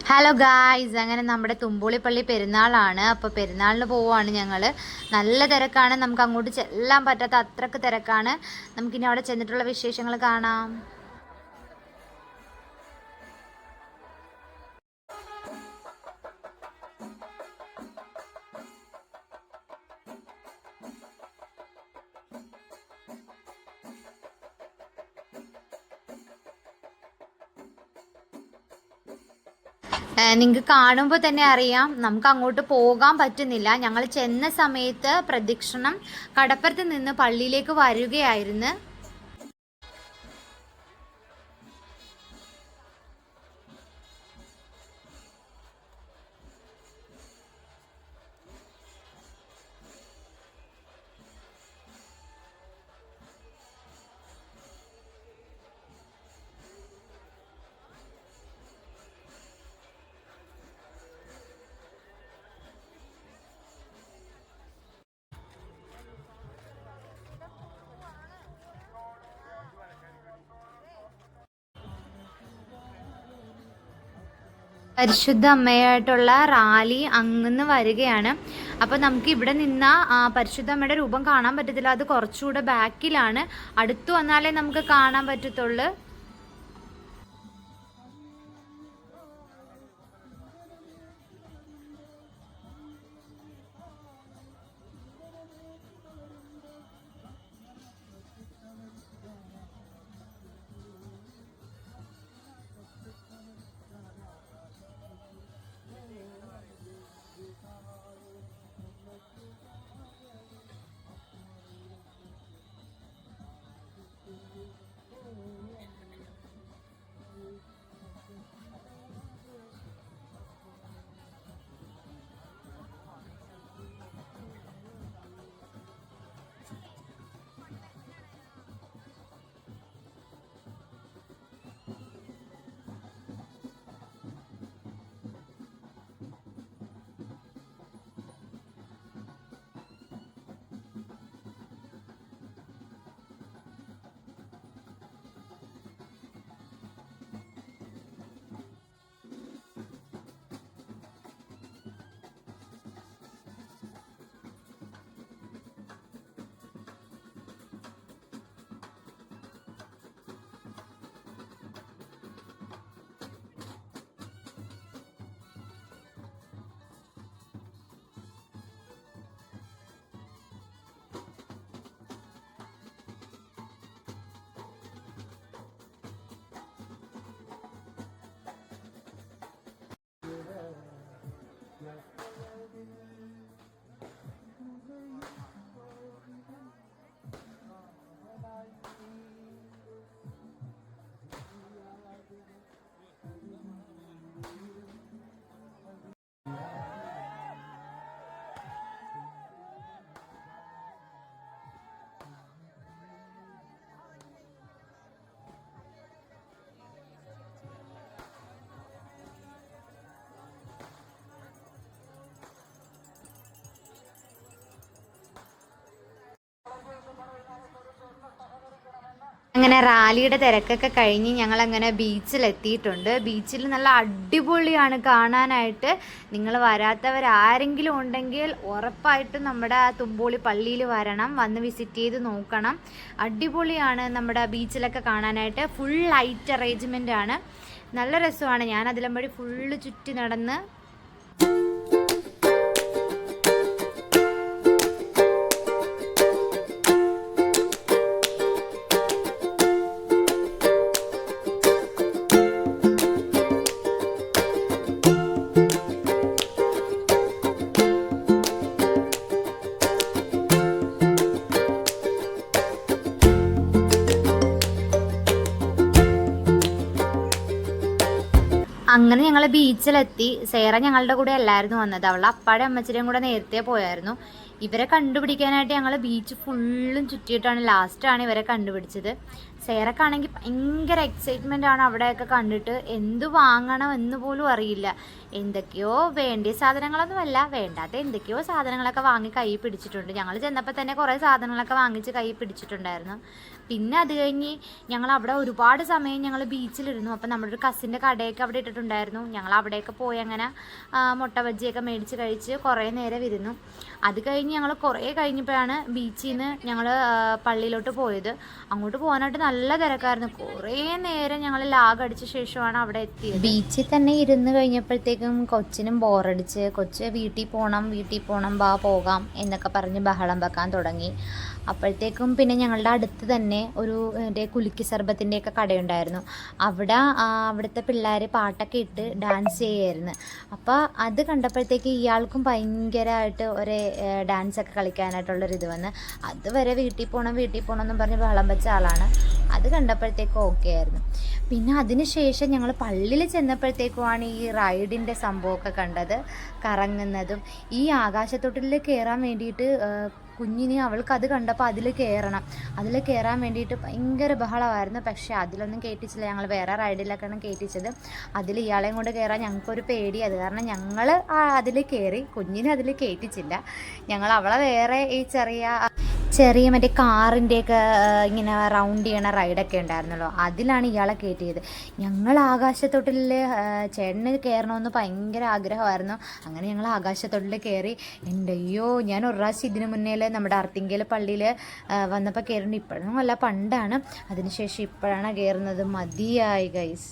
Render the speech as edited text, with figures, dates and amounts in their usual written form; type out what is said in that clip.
Hello guys, അങ്ങനെ നമ്മുടെ തുമ്പോളിപ്പള്ളി പെരുന്നാളാണ്. അപ്പോൾ പെരുന്നാളിന് പോവുകയാണ് ഞങ്ങൾ. നല്ല തിരക്കാണ്, നമുക്ക് അങ്ങോട്ട് ചെല്ലാൻ പറ്റാത്ത അത്രക്ക് തിരക്കാണ്. നമുക്കിനി അവിടെ ചെന്നിട്ടുള്ള വിശേഷങ്ങൾ കാണാം. നിങ്ങൾക്ക് കാണുമ്പോൾ തന്നെ അറിയാം, നമുക്ക് അങ്ങോട്ട് പോകാൻ പറ്റുന്നില്ല. ഞങ്ങൾ ചെന്ന സമയത്ത് പ്രദക്ഷിണം കടപ്പുറത്ത് നിന്ന് പള്ളിയിലേക്ക് വരികയായിരുന്നു. പരിശുദ്ധ അമ്മയായിട്ടുള്ള റാലി അങ്ങന്ന് വരികയാണ്. അപ്പോൾ നമുക്ക് ഇവിടെ നിന്ന പരിശുദ്ധ അമ്മയുടെ രൂപം കാണാൻ പറ്റത്തില്ല, അത് കുറച്ചുകൂടെ ബാക്കിലാണ്. അടുത്ത് വന്നാലേ നമുക്ക് കാണാൻ പറ്റത്തുള്ളൂ. അങ്ങനെ റാലിയുടെ തിരക്കൊക്കെ കഴിഞ്ഞ് ഞങ്ങളങ്ങനെ ബീച്ചിലെത്തിയിട്ടുണ്ട്. ബീച്ചിൽ നല്ല അടിപൊളിയാണ് കാണാനായിട്ട്. നിങ്ങൾ വരാത്തവരാരെങ്കിലും ഉണ്ടെങ്കിൽ ഉറപ്പായിട്ടും നമ്മുടെ തുമ്പോളി പള്ളിയിൽ വരണം, വന്ന് വിസിറ്റ് ചെയ്ത് നോക്കണം. അടിപൊളിയാണ് നമ്മുടെ ബീച്ചിലൊക്കെ കാണാനായിട്ട്. ഫുൾ ലൈറ്റ് അറേഞ്ച്മെൻ്റ് ആണ്, നല്ല രസമാണ്. ഞാൻ അതിലും വഴി ഫുള്ള് ചുറ്റി നടന്ന് അങ്ങനെ ഞങ്ങൾ ബീച്ചിലെത്തി. സേറ ഞങ്ങളുടെ കൂടെ അല്ലായിരുന്നു വന്നത്, അവളുടെ അപ്പാടെ അമ്മച്ചിയുടെയും കൂടെ നേരത്തെ പോയായിരുന്നു. ഇവരെ കണ്ടുപിടിക്കാനായിട്ട് ഞങ്ങൾ ബീച്ച് ഫുള്ളും ചുറ്റിയിട്ടാണ് ലാസ്റ്റാണ് ഇവരെ കണ്ടുപിടിച്ചത്. സേറക്കാണെങ്കിൽ ഭയങ്കര എക്സൈറ്റ്മെൻ്റ് ആണ് അവിടെയൊക്കെ കണ്ടിട്ട്. എന്ത് വാങ്ങണം എന്ന് പോലും അറിയില്ല. എന്തൊക്കെയോ വേണ്ടിയ സാധനങ്ങളൊന്നുമല്ല, വേണ്ടാത്ത എന്തൊക്കെയോ സാധനങ്ങളൊക്കെ വാങ്ങി കൈ പിടിച്ചിട്ടുണ്ട്. ഞങ്ങൾ ചെന്നപ്പോൾ തന്നെ കുറേ സാധനങ്ങളൊക്കെ വാങ്ങിച്ച് കൈ പിടിച്ചിട്ടുണ്ടായിരുന്നു. പിന്നെ അത് കഴിഞ്ഞ് ഞങ്ങൾ അവിടെ ഒരുപാട് സമയം ഞങ്ങൾ ബീച്ചിലിരുന്നു. അപ്പം നമ്മുടെ ഒരു കസിൻ്റെ കടയൊക്കെ അവിടെ ഇട്ടിട്ടുണ്ടായിരുന്നു. ഞങ്ങൾ അവിടെയൊക്കെ പോയി അങ്ങനെ മുട്ട ബജ്ജിയൊക്കെ മേടിച്ച് കഴിച്ച് കുറേ നേരം ഇരുന്നു. അത് കഴിഞ്ഞ് ഞങ്ങൾ കുറേ കഴിഞ്ഞപ്പോഴാണ് ബീച്ചിൽ നിന്ന് ഞങ്ങൾ പള്ളിയിലോട്ട് പോയത്. അങ്ങോട്ട് പോകാനായിട്ട് നല്ല തിരക്കായിരുന്നു. കുറേ നേരം ഞങ്ങൾ ലാഗ് അടിച്ച ശേഷമാണ് അവിടെ എത്തിയത്. ബീച്ചിൽ തന്നെ ഇരുന്ന് കഴിഞ്ഞപ്പോഴത്തേക്കും കൊച്ചിനും ബോറടിച്ച്, കൊച്ച് വീട്ടിൽ പോകണം വാ പോകാം എന്നൊക്കെ പറഞ്ഞ് ബഹളം വെക്കാൻ തുടങ്ങി. അപ്പോഴത്തേക്കും പിന്നെ ഞങ്ങളുടെ അടുത്ത് തന്നെ ഒരു കുലുക്കി സർബത്തിൻ്റെയൊക്കെ കടയുണ്ടായിരുന്നു. അവിടുത്തെ പിള്ളേർ പാട്ടൊക്കെ ഇട്ട് ഡാൻസ് ചെയ്യുമായിരുന്നു. അപ്പോൾ അത് കണ്ടപ്പോഴത്തേക്ക് ഇയാൾക്കും ഭയങ്കരമായിട്ട് ഒരു ഡാൻസൊക്കെ കളിക്കാനായിട്ടുള്ളൊരിത് വന്ന്. അതുവരെ വീട്ടിൽ പോകണം എന്നും പറഞ്ഞ് ബഹളം വെച്ച ആളാണ്. അത് കണ്ടപ്പോഴത്തേക്കും ഓക്കെ ആയിരുന്നു. പിന്നെ അതിന് ശേഷം ഞങ്ങൾ പള്ളിയിൽ ചെന്നപ്പോഴത്തേക്കുമാണ് ഈ റൈഡിൻ്റെ സംഭവമൊക്കെ കണ്ടത്, കറങ്ങുന്നതും. ഈ ആകാശത്തൊട്ടിലിൽ കയറാൻ വേണ്ടിയിട്ട് കുഞ്ഞിന് അവൾക്ക് അത് കണ്ടപ്പോൾ അതിൽ കയറാൻ വേണ്ടിയിട്ട് ഭയങ്കര ബഹളമായിരുന്നു. പക്ഷേ അതിലൊന്നും കയറ്റിച്ചില്ല. ഞങ്ങൾ വേറെ റൈഡിലൊക്കെയാണ് കയറ്റിച്ചത്. അതിൽ ഇയാളെയും കൊണ്ട് കയറാൻ ഞങ്ങൾക്കൊരു പേടി. അത് കാരണം ഞങ്ങൾ അതിൽ കയറി, കുഞ്ഞിനെ അതിൽ കയറ്റിച്ചില്ല. ഞങ്ങൾ അവളെ വേറെ ഈ ചെറിയ മറ്റേ കാറിൻ്റെയൊക്കെ ഇങ്ങനെ റൗണ്ട് ചെയ്യണ റൈഡൊക്കെ ഉണ്ടായിരുന്നല്ലോ, അതിലാണ് ഇയാളെ കയറ്റിയത്. ഞങ്ങൾ ആകാശത്തൊട്ടിലിൽ ചേട്ടന് കയറണമെന്ന് ഭയങ്കര ആഗ്രഹമായിരുന്നു. അങ്ങനെ ഞങ്ങൾ ആകാശത്തൊട്ടിൽ കയറി. എൻ്റെ അയ്യോ, ഞാൻ ഒരു പ്രാവശ്യം ഇതിനു മുന്നേ നമ്മുടെ അർത്തിങ്കൽ പള്ളിയിൽ വന്നപ്പോൾ കയറുന്നുണ്ട്. ഇപ്പോഴൊന്നും അല്ല, പണ്ടാണ്. അതിനുശേഷം ഇപ്പോഴാണ് കയറുന്നത്. മതിയായി ഗൈസ്.